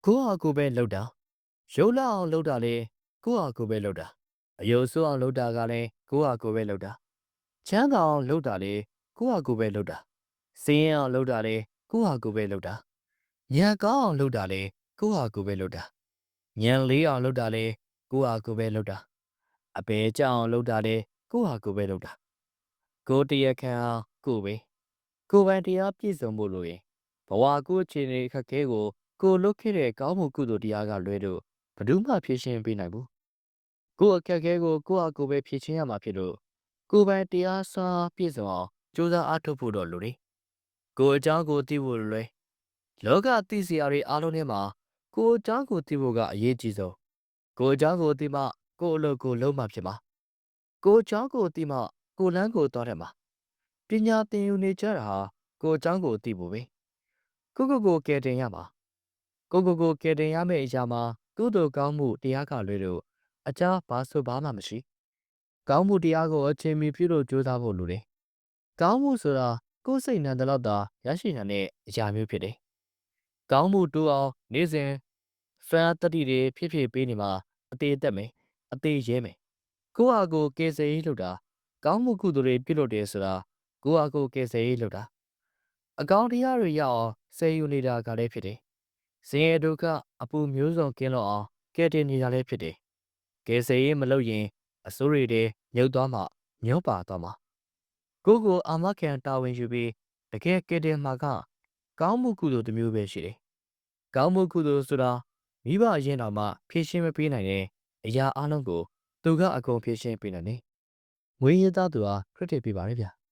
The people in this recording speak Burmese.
ကိုယ့်ဟာကိုယ်ပဲလုပ်တာရုပ်လှအောင်လုပ်တာလေကိုယ့်ဟာကိုယ်ပဲလုပ်တာအယုံဆိုးအောင်လုပ်တာကလည်းကိုယ့်ဟာကိုယ်ပဲလုပ်တာချမ်းသာအောင်လုပ်တာလေကိုယ့်ဟာကိုယ်ပဲလုပ်တာစင်းရင်အောင်လုပ်တာလေကိုယ့်ဟာကိုယ်ပဲလုပ်တာညံကောင်းအောင်လုပ်တာလေကိုယ့်ဟာကိုယ်ပဲလုပ်တာညံလေးအောင်လုပ်တာလေကိုယ့်ဟာကိုယ်ပဲလုပ်တာအပေကြောင်အောင်လုပ်တာလေကိုယ့်ဟာကိုယ်ပဲလုပ်တာကိုယ်တရခံအောင်ကိုယ်ပဲကိုယ်ပိုင်တရားပြည့်စုံဖို့လိုရင်ဘဝကိုအခြေအနေအခက်ခဲကိုလွတ်ခဲ့တဲ့ကောင်းမှုကုသိုလ်တရားကလွဲလို့ဘယ်သူမှဖြေရှင်းပေးနိုင်ဘူးကိုယ့်အခက်ခဲကိုကိုယ့်ဟာကိုယ်ပဲဖြေရှင်းရမှာဖြစ်လို့ကိုယ်ပိုင်တရားစွာပြည့်စုံအောင်ကြိုးစားအားထုတ်ဖို့တော့လိုတယ်ကိုယ်အကြောင်းကိုသိဖို့လွယ်လောကသိစရာတွေအားလုံးထဲမှာကိုယ်အကြောင်းကိုသိဖို့ကအရေးကြီးဆုံးကိုယ်အကြောင်းကိုသိမှကိုယ်အလုပ်ကိုလုပ်မှဖြစ်မှာကိုယ်အကြောင်းကိုသိမှကိုယ်လမ်းကိုသွားတတ်မှာပညာသင်ယူနေကြတာဟာကိုယ်အကြောင်းကိုသိဖို့ပဲကိုကယ်တင်ရမှာကိုကယ်တင်ရမယ့်အရာမှာကုသိုလ်ကောင်းမှုတရားကလွဲလို့အကြာဘာဆိုဘာမှမရှိကောင်းမှုတရားကိုအချိန်မီပြုလို့ကြိုးစားဖို့လိုတယ်ကောင်းမှုဆိုတာကိုယ်စိတ်နှံတဲ့လောက်သာရရှိနိုင်တဲ့အရာမျိုးဖြစ်တယ်ကောင်းမှုတိုးအောင်နေ့စဉ်စွမ်းအားတတိတွေဖြည့်ပေးနေမှာအသေးသက်မယ်အသေးရဲမယ်ကိုယ့်ဟာကိုယ်ကယ်ဆယ်ရေးလုပ်တာကောင်းမှုကုသိုလ်တွေပြုလုပ်တယ်ဆိုတာကိုယ့်ဟာကိုယ်ကယ်ဆယ်ရေးလုပ်တာအကောင်းတရားတွေရအောင်ဆယ်ယူနေတာကလည်းဖြစ်တယ်။စင်ရဲ့ဒုက္ခအပူမျိုးစုံကင်းလို့အောင်ကဲတင်နေတာလည်းဖြစ်တယ်။ကဲဆယ်ရေးမလုပ်ရင်အစိုးရတွေမြုပ်သွားမှညှောပါသွားမှာ။ကိုအာမခံတာဝန်ယူပြီးတကယ်ကဲတင်မှာကကောင်းမှုကုသိုလ်တစ်မျိုးပဲရှိတယ်။ကောင်းမှုကုသိုလ်ဆိုတာမိဘအရင်တော်မှဖြည့်ရှင်းမပေးနိုင်တဲ့အရာအလုံးကိုသူကအကုန်ဖြည့်ရှင်းပေးနိုင်တယ်။ငွေရသားသူဟာခရစ်တစ်ပြပါရဲ့ဗျာ။